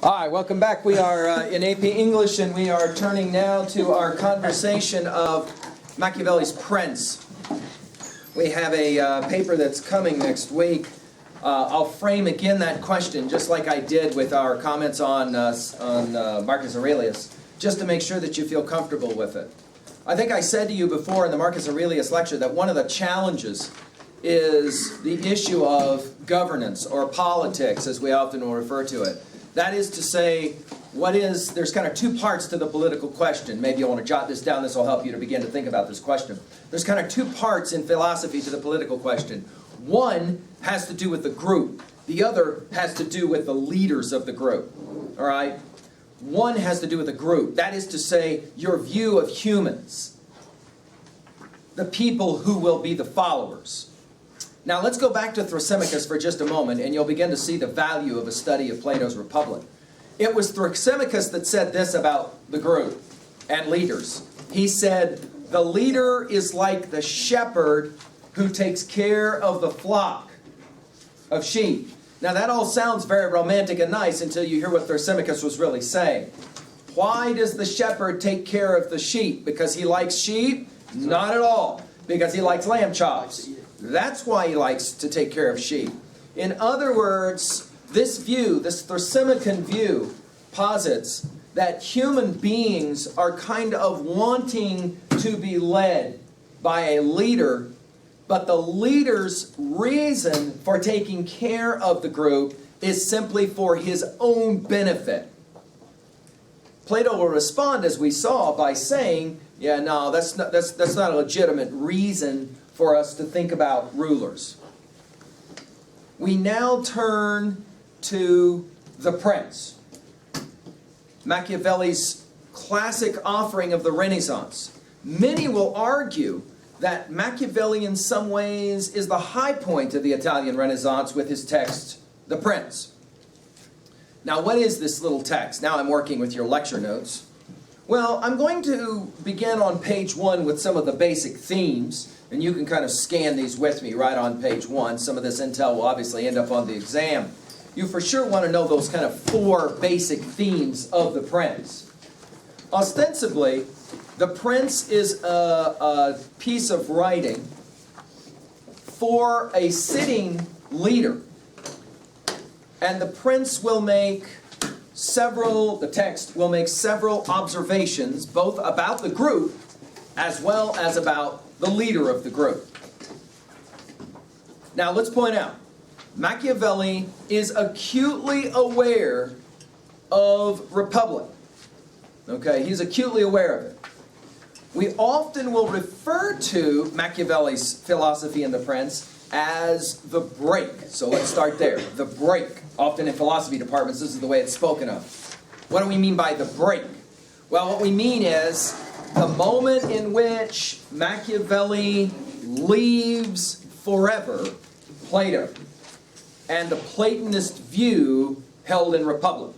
Hi, welcome back. We are in AP English, and we are turning now to our conversation of Machiavelli's Prince. We have a paper that's coming next week. I'll frame again that question, just like I did with our comments on Marcus Aurelius, just to make sure that you feel comfortable with it. I think I said to you before in the Marcus Aurelius lecture that one of the challenges is the issue of governance, or politics, as we often will refer to it. That is to say, there's kind of two parts to the political question. Maybe you want to jot this down. This will help you to begin to think about this question. There's kind of two parts in philosophy to the political question. One has to do with the group. The other has to do with the leaders of the group. All right? One has to do with the group. That is to say, your view of humans. The people who will be the followers. Now let's go back to Thrasymachus for just a moment, and you'll begin to see the value of a study of Plato's Republic. It was Thrasymachus that said this about the group and leaders. He said, the leader is like the shepherd who takes care of the flock of sheep. Now that all sounds very romantic and nice until you hear what Thrasymachus was really saying. Why does the shepherd take care of the sheep? Because he likes sheep? Not at all. Because he likes lamb chops. That's why he likes to take care of sheep. In other words, this view, this Thrasymachus view, posits that human beings are kind of wanting to be led by a leader, but the leader's reason for taking care of the group is simply for his own benefit. Plato will respond, as we saw, by saying, yeah, no, that's not a legitimate reason for us to think about rulers. We now turn to the Prince, Machiavelli's classic offering of the Renaissance. Many will argue that Machiavelli in some ways is the high point of the Italian Renaissance with his text, The Prince. Now, what is this little text? Now I'm working with your lecture notes. Well, I'm going to begin on page 1 with some of the basic themes, and you can kind of scan these with me right on page 1. Some of this intel will obviously end up on the exam. You for sure want to know those kind of 4 basic themes of the Prince. Ostensibly, the Prince is a piece of writing for a sitting leader. And the Prince will make the text will make several observations, both about the group as well as about the leader of the group. Now let's point out, Machiavelli is acutely aware of republic. Okay, he's acutely aware of it. We often will refer to Machiavelli's philosophy in The Prince as the break. So let's start there. The break. Often in philosophy departments, this is the way it's spoken of. What do we mean by the break? Well, what we mean is the moment in which Machiavelli leaves forever Plato and the Platonist view held in Republic,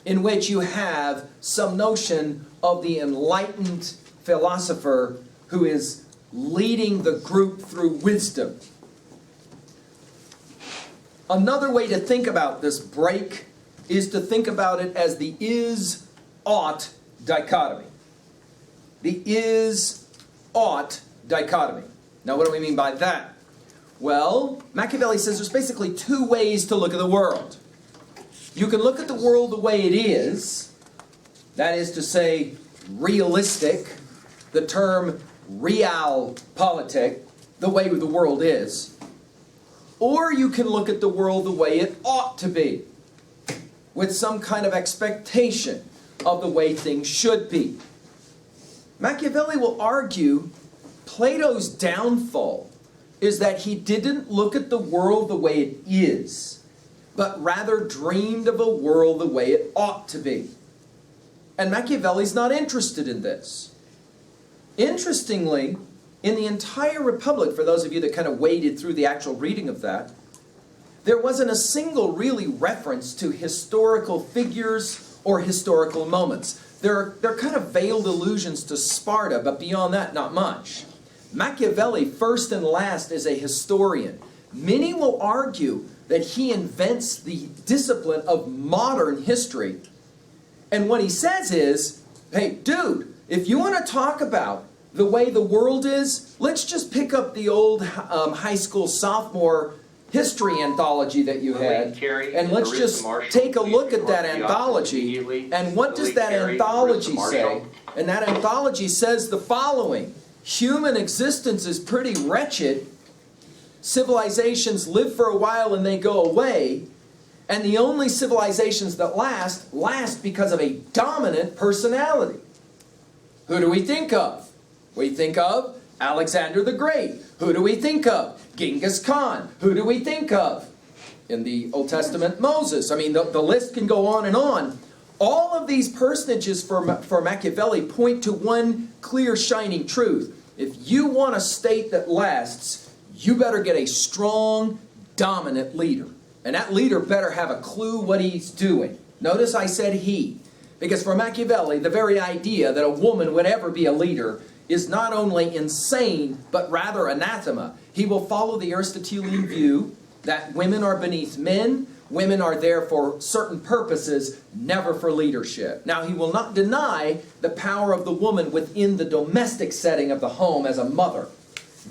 in which you have some notion of the enlightened philosopher who is leading the group through wisdom. Another way to think about this break is to think about it as the is-ought dichotomy. The is-ought dichotomy. Now, what do we mean by that? Well, Machiavelli says there's basically 2 ways to look at the world. You can look at the world the way it is, that is to say, realistic, the term realpolitik, the way the world is. Or you can look at the world the way it ought to be, with some kind of expectation of the way things should be. Machiavelli will argue Plato's downfall is that he didn't look at the world the way it is, but rather dreamed of a world the way it ought to be. And Machiavelli's not interested in this. Interestingly, in the entire Republic, for those of you that kind of waded through the actual reading of that, there wasn't a single really reference to historical figures or historical moments. They're kind of veiled allusions to Sparta, but beyond that, not much. Machiavelli, first and last, is a historian. Many will argue that he invents the discipline of modern history. And what he says is, hey, dude, if you want to talk about the way the world is, let's just pick up the old high school sophomore history anthology that you had, and let's just take a look at that anthology. And what does that anthology say? And that anthology says the following: human existence is pretty wretched. Civilizations live for a while and they go away. And the only civilizations that last because of a dominant personality. Who do we think of? We think of Alexander the Great. Who do we think of? Genghis Khan. Who do we think of? In the Old Testament, Moses. I mean, the list can go on and on. All of these personages for Machiavelli point to one clear, shining truth. If you want a state that lasts, you better get a strong, dominant leader. And that leader better have a clue what he's doing. Notice I said he. Because for Machiavelli, the very idea that a woman would ever be a leader is not only insane, but rather anathema. He will follow the Aristotelian view that women are beneath men, women are there for certain purposes, never for leadership. Now, he will not deny the power of the woman within the domestic setting of the home as a mother.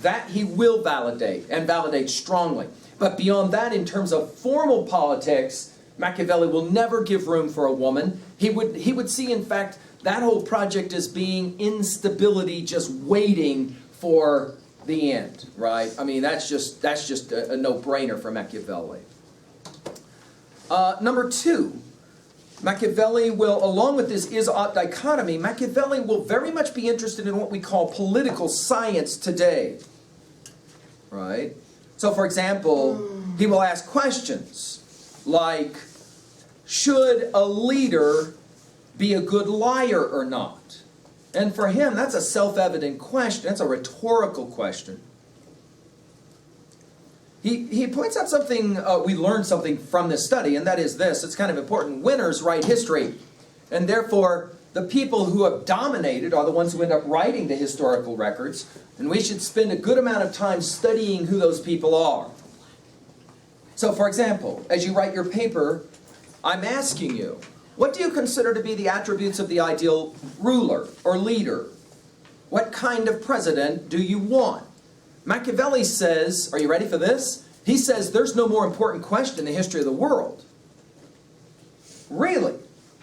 That he will validate, and validate strongly. But beyond that, in terms of formal politics, Machiavelli will never give room for a woman. He would see, in fact, that whole project as being instability, just waiting for the end, right? I mean, that's just a no-brainer for Machiavelli. Number two, Machiavelli will, along with this is-ought dichotomy, Machiavelli will very much be interested in what we call political science today, right? So, for example, he will ask questions like, should a leader be a good liar or not? And for him, that's a self-evident question. That's a rhetorical question. He points out something, we learned something from this study, and that is this. It's kind of important. Winners write history. And therefore, the people who have dominated are the ones who end up writing the historical records. And we should spend a good amount of time studying who those people are. So, for example, as you write your paper, I'm asking you, what do you consider to be the attributes of the ideal ruler or leader? What kind of president do you want? Machiavelli says, are you ready for this? He says there's no more important question in the history of the world. Really?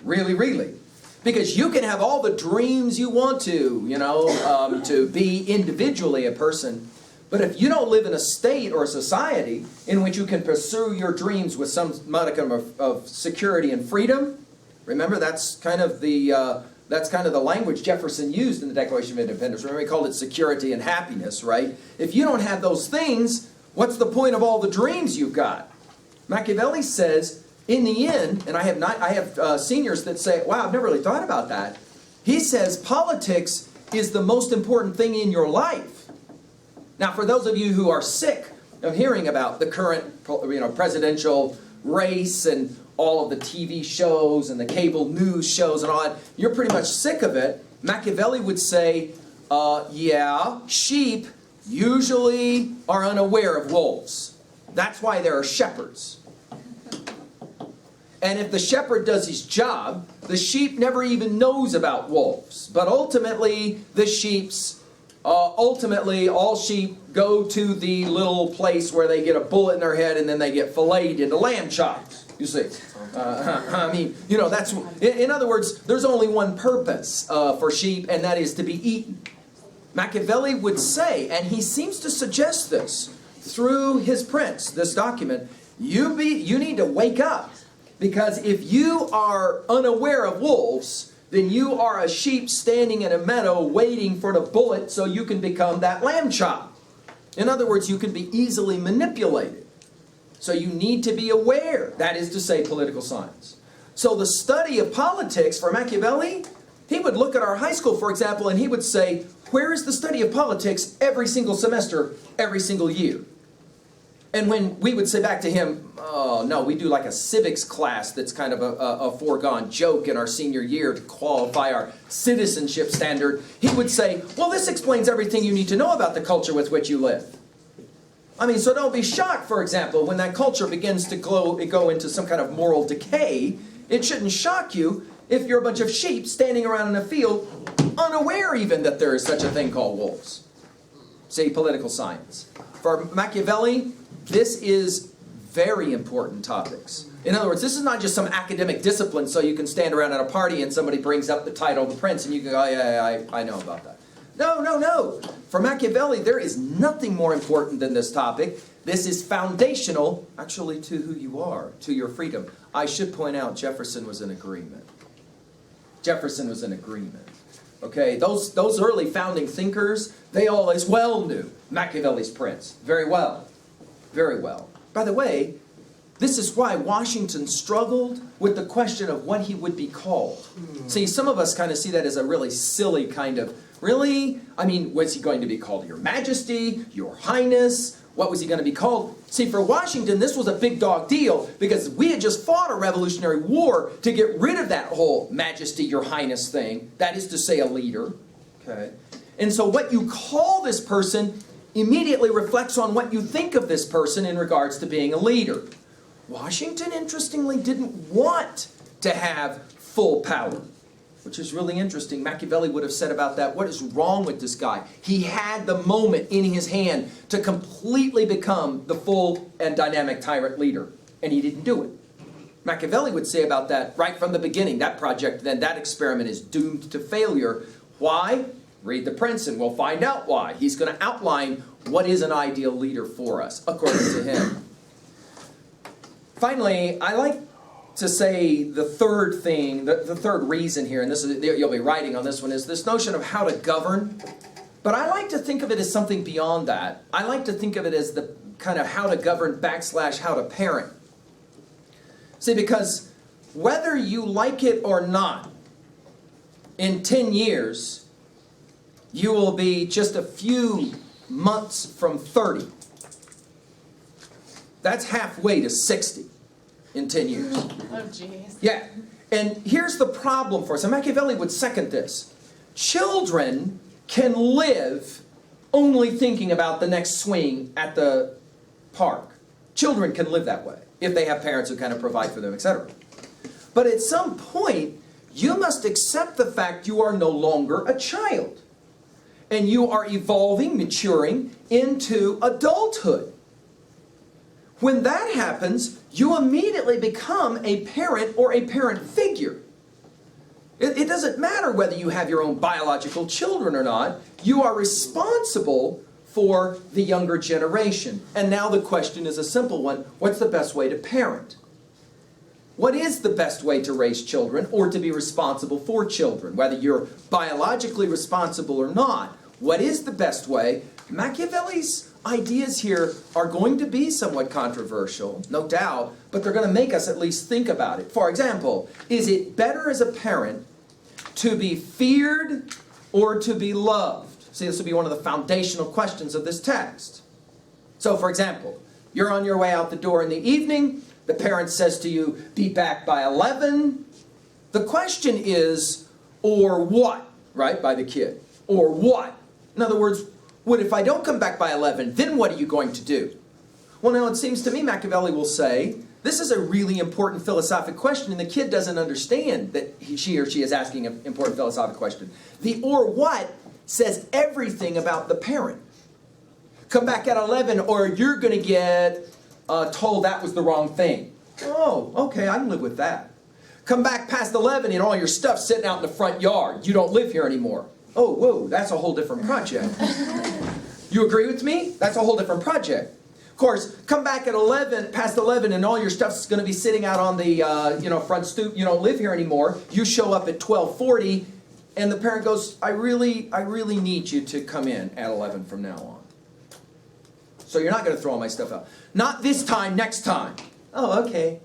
Really, really. Because you can have all the dreams you want to be individually a person. But if you don't live in a state or a society in which you can pursue your dreams with some modicum of security and freedom, remember that's kind of the language Jefferson used in the Declaration of Independence. Remember, he called it security and happiness, right? If you don't have those things, what's the point of all the dreams you've got? Machiavelli says, in the end, and I have seniors that say, wow, I've never really thought about that. He says politics is the most important thing in your life. Now, for those of you who are sick of hearing about the current presidential race and all of the TV shows and the cable news shows and all that, you're pretty much sick of it. Machiavelli would say, yeah, sheep usually are unaware of wolves. That's why there are shepherds. And if the shepherd does his job, the sheep never even knows about wolves. But ultimately, all sheep go to the little place where they get a bullet in their head and then they get filleted into lamb chops, you see. That's, in other words, there's only one purpose for sheep, and that is to be eaten. Machiavelli would say, and he seems to suggest this through his Prince, this document, you need to wake up, because if you are unaware of wolves, then you are a sheep standing in a meadow waiting for the bullet so you can become that lamb chop. In other words, you can be easily manipulated. So you need to be aware. That is to say, political science. So the study of politics for Machiavelli, he would look at our high school, for example, and he would say, where is the study of politics every single semester, every single year? And when we would say back to him, oh, no, we do like a civics class that's kind of a foregone joke in our senior year to qualify our citizenship standard, he would say, well, this explains everything you need to know about the culture with which you live. I mean, so don't be shocked, for example, when that culture begins to go into some kind of moral decay. It shouldn't shock you if you're a bunch of sheep standing around in a field, unaware even that there is such a thing called wolves. See, political science. For Machiavelli, this is very important topics. In other words, this is not just some academic discipline so you can stand around at a party and somebody brings up the title of the prince and you can go, oh, yeah, I know about that. No, no, no. For Machiavelli, there is nothing more important than this topic. This is foundational, actually, to who you are, to your freedom. I should point out, Jefferson was in agreement. Jefferson was in agreement. Okay, those early founding thinkers, they all as well knew Machiavelli's Prince. Very well. Very well. By the way, this is why Washington struggled with the question of what he would be called. See, some of us kind of see that as a really silly kind of, really? I mean, was he going to be called Your Majesty, Your Highness? What was he going to be called? See, for Washington, this was a big dog deal because we had just fought a Revolutionary War to get rid of that whole Majesty, Your Highness thing. That is to say, a leader. Okay. And so what you call this person immediately reflects on what you think of this person in regards to being a leader. Washington, interestingly, didn't want to have full power, which is really interesting. Machiavelli would have said about that, what is wrong with this guy? He had the moment in his hand to completely become the full and dynamic tyrant leader, and he didn't do it. Machiavelli would say about that right from the beginning, that project, then that experiment is doomed to failure. Why? Read The Prince and we'll find out why. He's going to outline what is an ideal leader for us, according to him. Finally, I like to say the third thing, the third reason here, and this is, you'll be writing on this one, is this notion of how to govern. But I like to think of it as something beyond that. I like to think of it as the kind of how to govern / how to parent. See, because whether you like it or not, in 10 years, you will be just a few months from 30. That's halfway to 60 in 10 years. Oh, jeez. Yeah. And here's the problem for us. And Machiavelli would second this. Children can live only thinking about the next swing at the park. Children can live that way if they have parents who kind of provide for them, etc. But at some point, you must accept the fact you are no longer a child. And you are evolving, maturing into adulthood. When that happens, you immediately become a parent or a parent figure. It doesn't matter whether you have your own biological children or not. You are responsible for the younger generation. And now the question is a simple one. What's the best way to parent? What is the best way to raise children or to be responsible for children? Whether you're biologically responsible or not, what is the best way? Machiavelli's ideas here are going to be somewhat controversial, no doubt, but they're going to make us at least think about it. For example, is it better as a parent to be feared or to be loved? See, this will be one of the foundational questions of this text. So, for example, you're on your way out the door in the evening. The parent says to you, be back by 11. The question is, or what? Right? By the kid. Or what? In other words, what if I don't come back by 11? Then what are you going to do? Well, now it seems to me Machiavelli will say, this is a really important philosophic question, and the kid doesn't understand that she or she is asking an important philosophic question. The or what says everything about the parent. Come back at 11, or you're going to get told that was the wrong thing. Oh, okay, I can live with that. Come back past 11 and all your stuff's sitting out in the front yard. You don't live here anymore. Oh, whoa, that's a whole different project. You agree with me? That's a whole different project. Of course, come back at past 11 and all your stuff's going to be sitting out on the front stoop. You don't live here anymore. You show up at 12:40 and the parent goes, I really need you to come in at 11 from now on. So you're not going to throw all my stuff out. Not this time, next time. Oh, okay.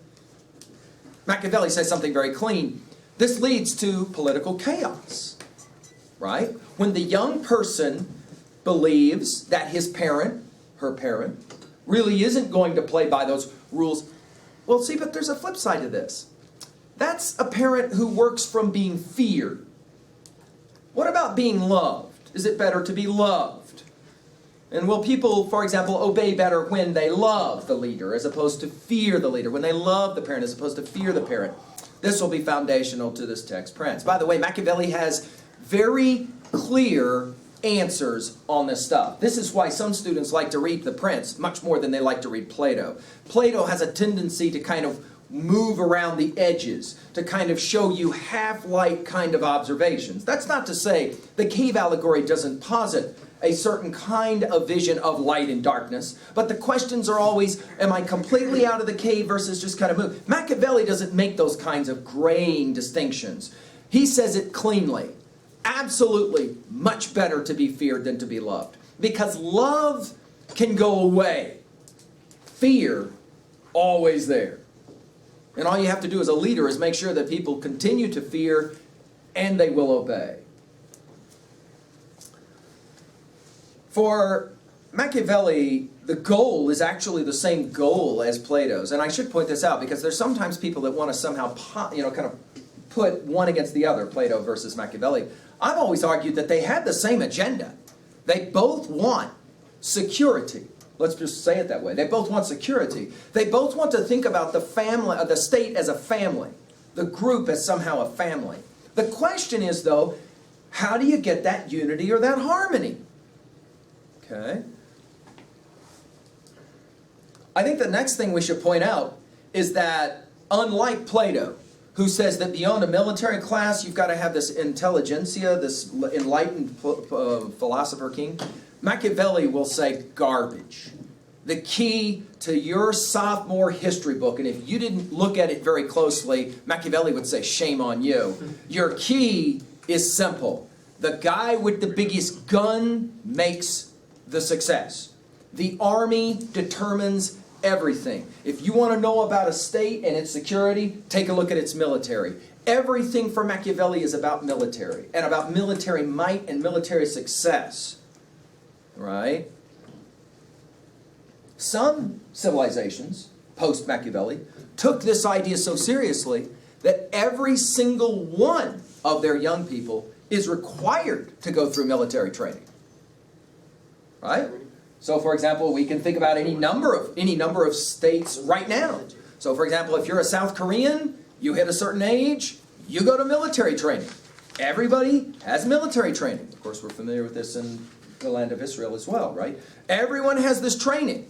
Machiavelli says something very clean. This leads to political chaos, right? When the young person believes that his parent, her parent, really isn't going to play by those rules. Well, see, but there's a flip side to this. That's a parent who works from being feared. What about being loved? Is it better to be loved? And will people, for example, obey better when they love the leader as opposed to fear the leader, when they love the parent as opposed to fear the parent? This will be foundational to this text, Prince. By the way, Machiavelli has very clear answers on this stuff. This is why some students like to read the Prince much more than they like to read Plato. Plato has a tendency to kind of move around the edges, to kind of show you half-light kind of observations. That's not to say the cave allegory doesn't posit a certain kind of vision of light and darkness, but the questions are always, am I completely out of the cave versus just kind of move? Machiavelli doesn't make those kinds of graying distinctions. He says it cleanly. Absolutely much better to be feared than to be loved. Because love can go away. Fear, always there. And all you have to do as a leader is make sure that people continue to fear and they will obey. For Machiavelli, the goal is actually the same goal as Plato's. And I should point this out because there's sometimes people that want to somehow kind of put one against the other, Plato versus Machiavelli. I've always argued that they have the same agenda. They both want security. Let's just say it that way. They both want security. They both want to think about the family, the state as a family, the group as somehow a family. The question is, though, how do you get that unity or that harmony? Okay. I think the next thing we should point out is that, unlike Plato, who says that beyond a military class, you've got to have this intelligentsia, this enlightened philosopher king, Machiavelli will say garbage. The key to your sophomore history book, and if you didn't look at it very closely, Machiavelli would say, shame on you. Your key is simple. The guy with the biggest gun makes the success. The army determines everything. If you want to know about a state and its security, take a look at its military. Everything for Machiavelli is about military, and about military might and military success. Right? Some civilizations, post-Machiavelli, took this idea so seriously that every single one of their young people is required to go through military training. Right? So, for example, we can think about any number of states right now. So, for example, if you're a South Korean, you hit a certain age, you go to military training. Everybody has military training. Of course, we're familiar with this in the land of Israel as well, right? Everyone has this training.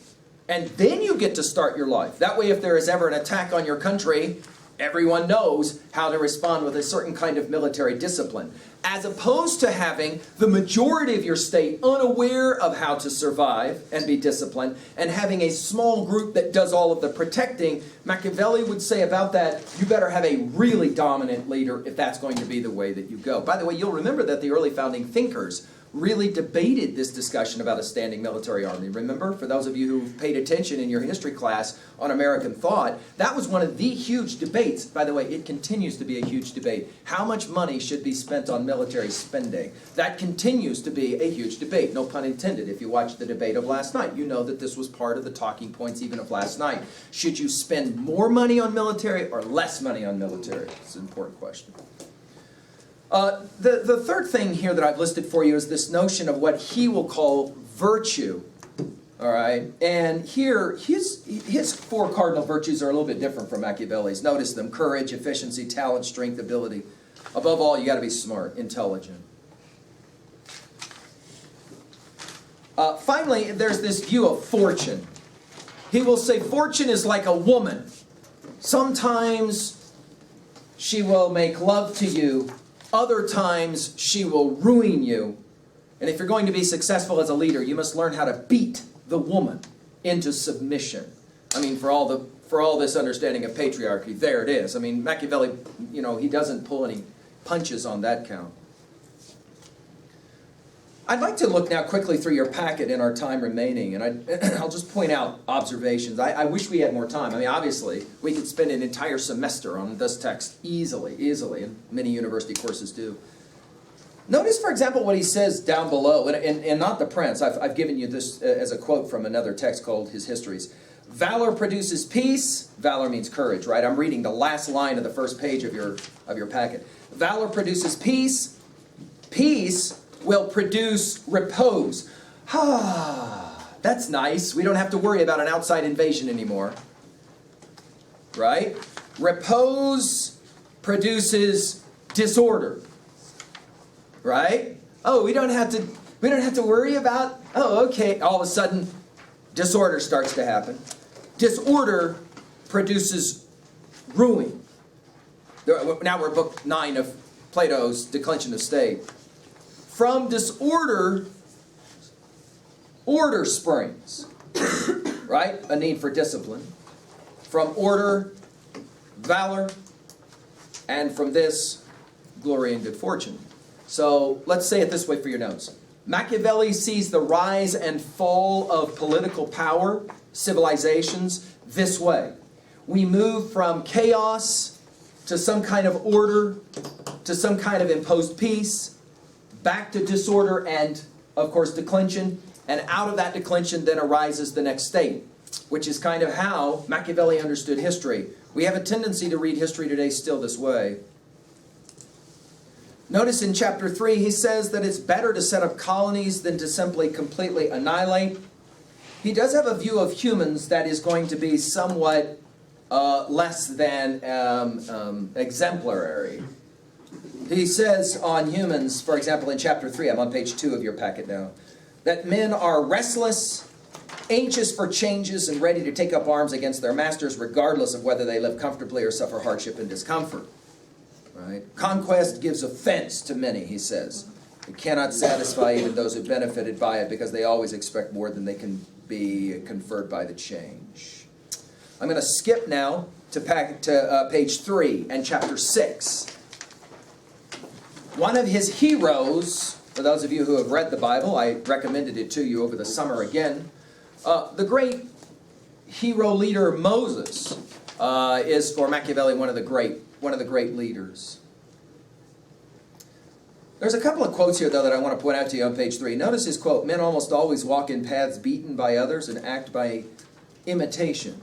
And then you get to start your life. That way, if there is ever an attack on your country, everyone knows how to respond with a certain kind of military discipline. As opposed to having the majority of your state unaware of how to survive and be disciplined, and having a small group that does all of the protecting, Machiavelli would say about that, you better have a really dominant leader if that's going to be the way that you go. By the way, you'll remember that the early founding thinkers really debated this discussion about a standing military army. Remember, for those of you who paid attention in your history class on American thought, that was one of the huge debates. By the way, it continues to be a huge debate. How much money should be spent on military spending? That continues to be a huge debate, no pun intended. If you watched the debate of last night, you know that this was part of the talking points even of last night. Should you spend more money on military or less money on military? It's an important question. The third thing here that I've listed for you is this notion of what he will call virtue. All right, and here his four cardinal virtues are a little bit different from Machiavelli's. Notice them: courage, efficiency, talent, strength, ability. Above all, you got to be smart, intelligent. Finally, there's this view of fortune. He will say fortune is like a woman. Sometimes she will make love to you. Other times, she will ruin you. And if you're going to be successful as a leader, you must learn how to beat the woman into submission. I mean, for all this understanding of patriarchy, there it is. I mean, Machiavelli, he doesn't pull any punches on that count. I'd like to look now quickly through your packet in our time remaining, and I'll just point out observations. I wish we had more time. I mean, obviously, we could spend an entire semester on this text easily, and many university courses do. Notice, for example, what he says down below, and not the Prince. I've given you this as a quote from another text called His Histories. Valor produces peace. Valor means courage, right? I'm reading the last line of the first page of your packet. Valor produces peace. Peace will produce repose. That's nice. We don't have to worry about an outside invasion anymore. Right? Repose produces disorder. Right? Oh, we don't have to worry about, oh, okay. All of a sudden, disorder starts to happen. Disorder produces ruin. Now we're book 9 of Plato's Declension of State. From disorder, order springs. Right? A need for discipline. From order, valor. And from this, glory and good fortune. So let's say it this way for your notes. Machiavelli sees the rise and fall of political power, civilizations, this way. We move from chaos to some kind of order, to some kind of imposed peace, back to disorder and, of course, declension. And out of that declension then arises the next state, which is kind of how Machiavelli understood history. We have a tendency to read history today still this way. Notice in chapter 3, he says that it's better to set up colonies than to simply completely annihilate. He does have a view of humans that is going to be somewhat less than exemplary. He says on humans, for example, in chapter 3, I'm on page 2 of your packet now, that men are restless, anxious for changes, and ready to take up arms against their masters, regardless of whether they live comfortably or suffer hardship and discomfort. Right? Conquest gives offense to many, he says. It cannot satisfy even those who benefited by it because they always expect more than they can be conferred by the change. I'm going to skip now to page 3 and chapter 6. One of his heroes, for those of you who have read the Bible, I recommended it to you over the summer again. The great hero leader Moses is for Machiavelli one of the great leaders. There's a couple of quotes here, though, that I want to point out to you on page 3. Notice his quote, "Men almost always walk in paths beaten by others and act by imitation."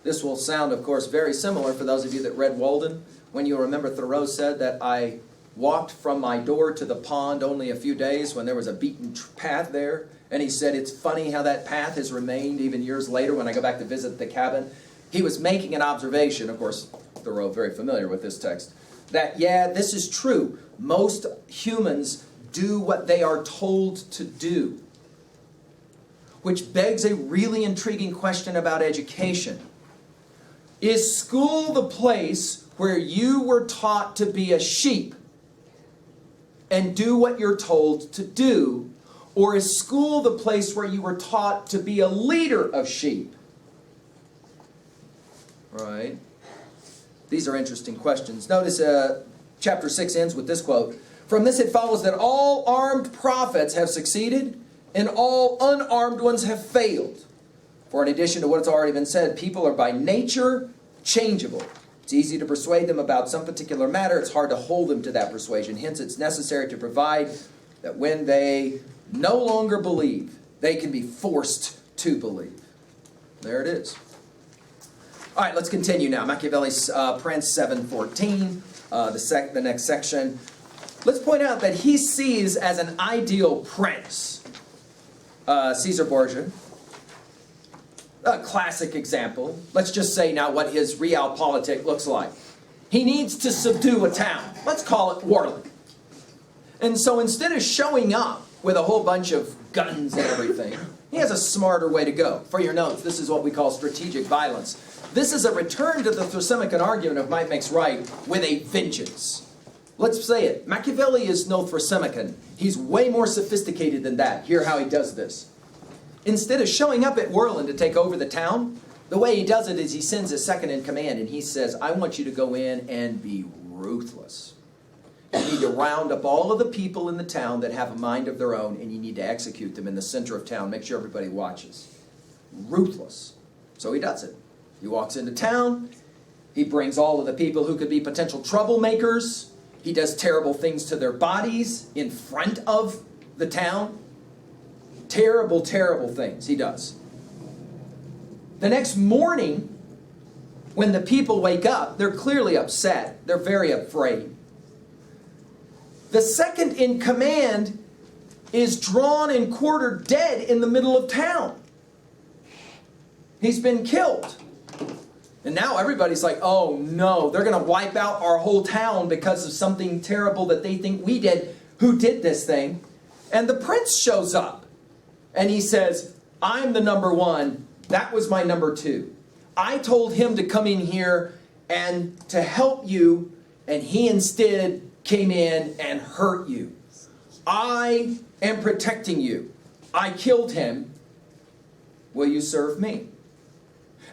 This will sound, of course, very similar for those of you that read Walden. When you remember Thoreau said that I walked from my door to the pond only a few days when there was a beaten path there. And he said, it's funny how that path has remained even years later when I go back to visit the cabin. He was making an observation, of course, Thoreau very familiar with this text, that, yeah, this is true. Most humans do what they are told to do. Which begs a really intriguing question about education. Is school the place where you were taught to be a sheep and do what you're told to do? Or is school the place where you were taught to be a leader of sheep? Right? These are interesting questions. Notice chapter 6 ends with this quote. "From this it follows that all armed prophets have succeeded and all unarmed ones have failed. For in addition to what's already been said, people are by nature changeable. It's easy to persuade them about some particular matter. It's hard to hold them to that persuasion. Hence, it's necessary to provide that when they no longer believe, they can be forced to believe." There it is. All right, let's continue now. Machiavelli's Prince 7:14, the next section. Let's point out that he sees as an ideal prince Caesar Borgia. A classic example. Let's just say now what his realpolitik looks like. He needs to subdue a town. Let's call it Warland. And so instead of showing up with a whole bunch of guns and everything, he has a smarter way to go. For your notes, this is what we call strategic violence. This is a return to the Thrasymachon argument of might makes right with a vengeance. Let's say it. Machiavelli is no Thrasymachon. He's way more sophisticated than that. Hear how he does this. Instead of showing up at Warland to take over the town, the way he does it is he sends his second in command and he says, I want you to go in and be ruthless. You need to round up all of the people in the town that have a mind of their own, and you need to execute them in the center of town. Make sure everybody watches. Ruthless. So he does it. He walks into town. He brings all of the people who could be potential troublemakers. He does terrible things to their bodies in front of the town. Terrible, terrible things he does. The next morning, when the people wake up, they're clearly upset. They're very afraid. The second in command is drawn and quartered dead in the middle of town. He's been killed. And now everybody's like, oh no, they're going to wipe out our whole town because of something terrible that they think we did. Who did this thing? And the prince shows up. And he says, I'm the number one. That was my number two. I told him to come in here and to help you. And he instead came in and hurt you. I am protecting you. I killed him. Will you serve me?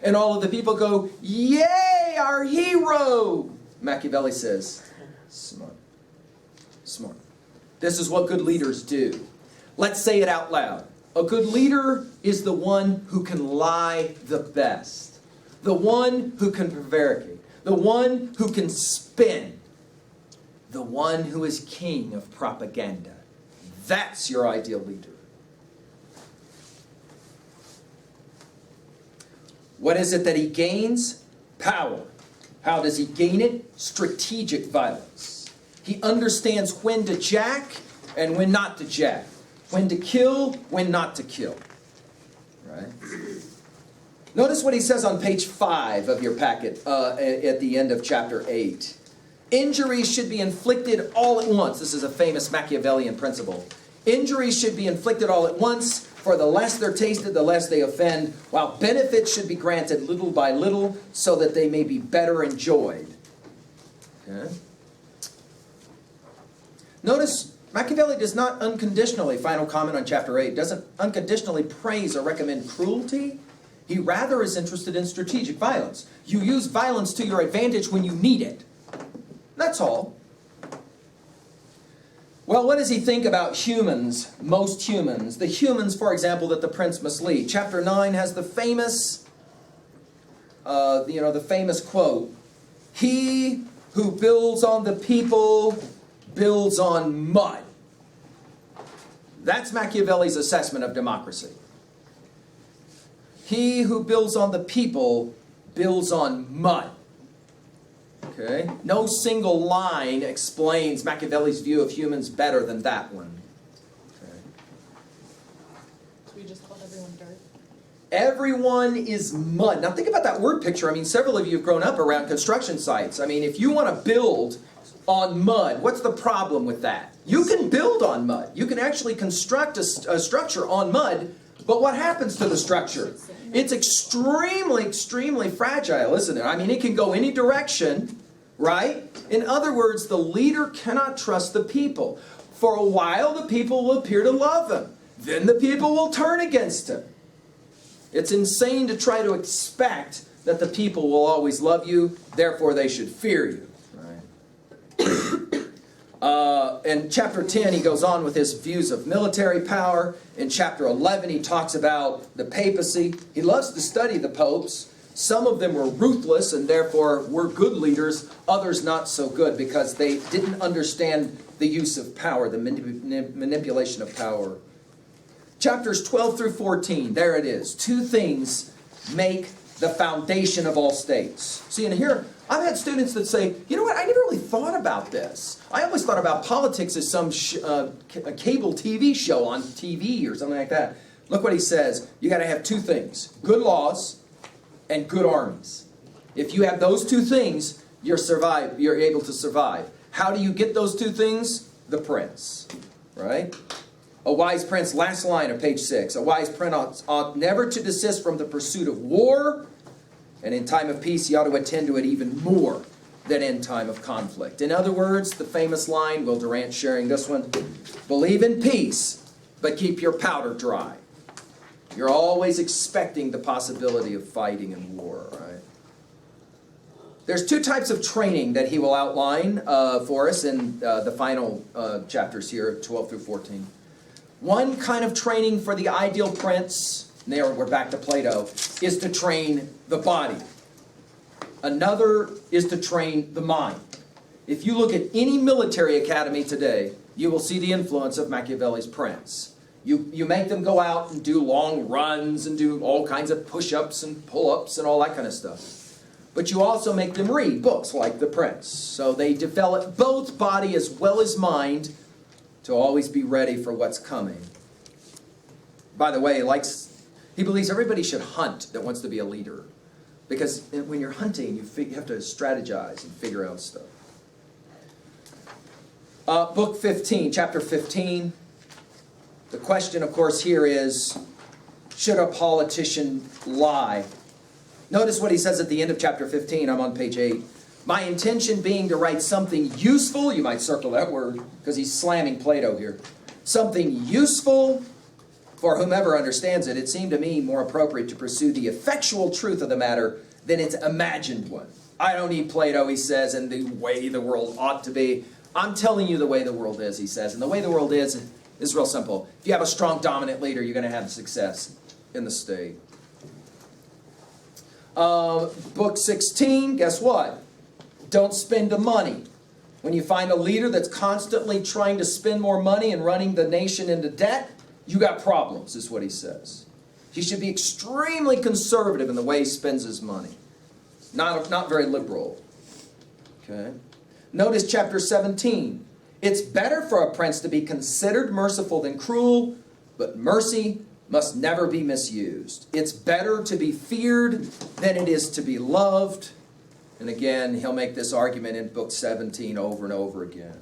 And all of the people go, yay, our hero! Machiavelli says, smart. Smart. This is what good leaders do. Let's say it out loud. A good leader is the one who can lie the best. The one who can prevaricate. The one who can spin. The one who is king of propaganda. That's your ideal leader. What is it that he gains? Power. How does he gain it? Strategic violence. He understands when to jack and when not to jack. When to kill, when not to kill. Right? Notice what he says on page 5 of your packet at the end of chapter 8. Injuries should be inflicted all at once. This is a famous Machiavellian principle. Injuries should be inflicted all at once, for the less they're tasted, the less they offend, while benefits should be granted little by little, so that they may be better enjoyed. Okay? Notice, Machiavelli does not unconditionally, final comment on chapter 8, doesn't unconditionally praise or recommend cruelty. He rather is interested in strategic violence. You use violence to your advantage when you need it. That's all. Well, what does he think about humans, most humans? The humans, for example, that the prince must lead. Chapter 9 has the famous, the famous quote, "He who builds on the people builds on mud." That's Machiavelli's assessment of democracy. He who builds on the people builds on mud. Okay? No single line explains Machiavelli's view of humans better than that one. Okay. So we just called everyone dirt? Everyone is mud. Now think about that word picture. I mean, several of you have grown up around construction sites. I mean, if you want to build on mud, what's the problem with that? You can build on mud. You can actually construct a structure on mud, but what happens to the structure? It's extremely, extremely fragile, isn't it? I mean, it can go any direction, right? In other words, the leader cannot trust the people. For a while, the people will appear to love him. Then the people will turn against him. It's insane to try to expect that the people will always love you, therefore they should fear you. In chapter 10, he goes on with his views of military power. In chapter 11, he talks about the papacy. He loves to study the popes. Some of them were ruthless and therefore were good leaders. Others not so good because they didn't understand the use of power, the manipulation of power. Chapters 12 through 14, there it is. Two things make the foundation of all states. See, and here, I've had students that say, you know what, I never really thought about this. I always thought about politics as some a cable TV show on TV or something like that. Look what he says. You got to have two things. Good laws and good armies. If you have those two things, you're able to survive. How do you get those two things? The prince, right? A wise prince, last line of page 6. A wise prince ought never to desist from the pursuit of war, and in time of peace he ought to attend to it even more than in time of conflict. In other words, the famous line, Will Durant sharing this one, believe in peace, but keep your powder dry. You're always expecting the possibility of fighting and war, right? There's two types of training that he will outline for us in the final chapters here, 12 through 14. One kind of training for the ideal prince, there we're back to Plato, is to train the body. Another is to train the mind. If you look at any military academy today, you will see the influence of Machiavelli's Prince. You make them go out and do long runs and do all kinds of push-ups and pull-ups and all that kind of stuff. But you also make them read books like The Prince. So they develop both body as well as mind to always be ready for what's coming. By the way, he believes everybody should hunt that wants to be a leader. Because when you're hunting, you have to strategize and figure out stuff. Book 15, chapter 15. The question, of course, here is, should a politician lie? Notice what he says at the end of chapter 15. I'm on page 8. My intention being to write something useful, you might circle that word, because he's slamming Plato here. Something useful for whomever understands it. It seemed to me more appropriate to pursue the effectual truth of the matter than its imagined one. I don't need Plato, he says, and the way the world ought to be. I'm telling you the way the world is, he says. And the way the world is real simple. If you have a strong, dominant leader, you're going to have success in the state. Book 16, guess what? Don't spend the money. When you find a leader that's constantly trying to spend more money and running the nation into debt, you got problems, is what he says. He should be extremely conservative in the way he spends his money. Not very liberal. Okay. Notice chapter 17. It's better for a prince to be considered merciful than cruel, but mercy must never be misused. It's better to be feared than it is to be loved. And again, he'll make this argument in book 17 over and over again.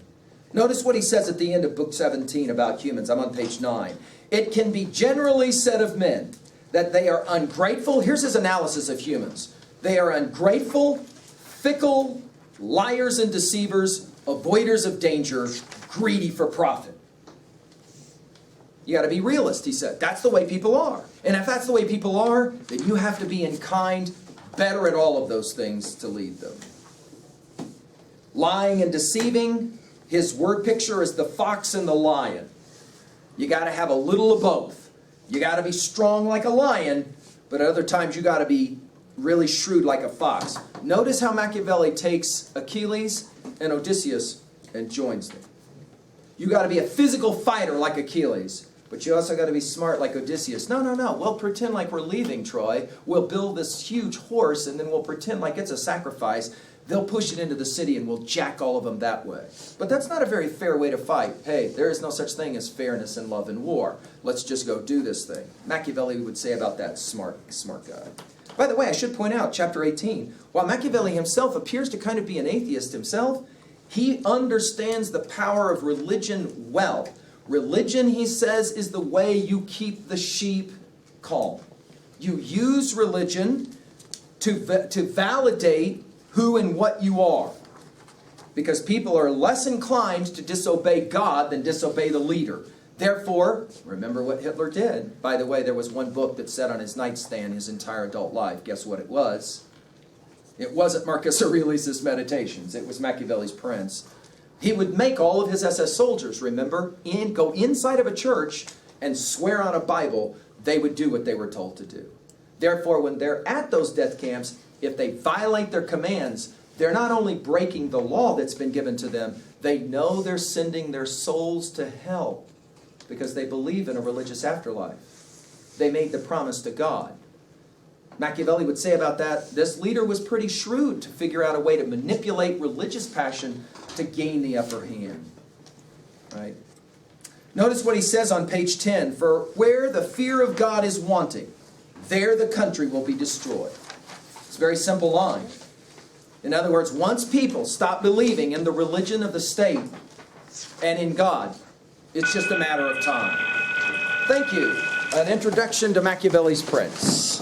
Notice what he says at the end of book 17 about humans. I'm on page 9. It can be generally said of men that they are ungrateful. Here's his analysis of humans. They are ungrateful, fickle, liars and deceivers, avoiders of danger, greedy for profit. You got to be realist, he said. That's the way people are. And if that's the way people are, then you have to be in kind, better at all of those things to lead them. Lying and deceiving, his word picture is the fox and the lion. You got to have a little of both. You got to be strong like a lion, but at other times you got to be really shrewd like a fox. Notice how Machiavelli takes Achilles and Odysseus and joins them. You got to be a physical fighter like Achilles, but you also got to be smart like Odysseus. No. We'll pretend like we're leaving Troy. We'll build this huge horse, and then we'll pretend like it's a sacrifice. They'll push it into the city, and we'll jack all of them that way. But that's not a very fair way to fight. Hey, there is no such thing as fairness in love and war. Let's just go do this thing. Machiavelli would say about that smart guy. By the way, I should point out, chapter 18, while Machiavelli himself appears to kind of be an atheist himself, he understands the power of religion well. Religion, he says, is the way you keep the sheep calm. You use religion to validate who and what you are. Because people are less inclined to disobey God than disobey the leader. Therefore, remember what Hitler did. By the way, there was one book that sat on his nightstand his entire adult life. Guess what it was? It wasn't Marcus Aurelius' Meditations. It was Machiavelli's Prince. He would make all of his SS soldiers, remember, go inside of a church and swear on a Bible they would do what they were told to do. Therefore, when they're at those death camps, if they violate their commands, they're not only breaking the law that's been given to them, they know they're sending their souls to hell because they believe in a religious afterlife. They made the promise to God. Machiavelli would say about that, this leader was pretty shrewd to figure out a way to manipulate religious passion to gain the upper hand. Right? Notice what he says on page 10. For where the fear of God is wanting, there the country will be destroyed. It's a very simple line. In other words, once people stop believing in the religion of the state and in God, it's just a matter of time. Thank you. An introduction to Machiavelli's Prince.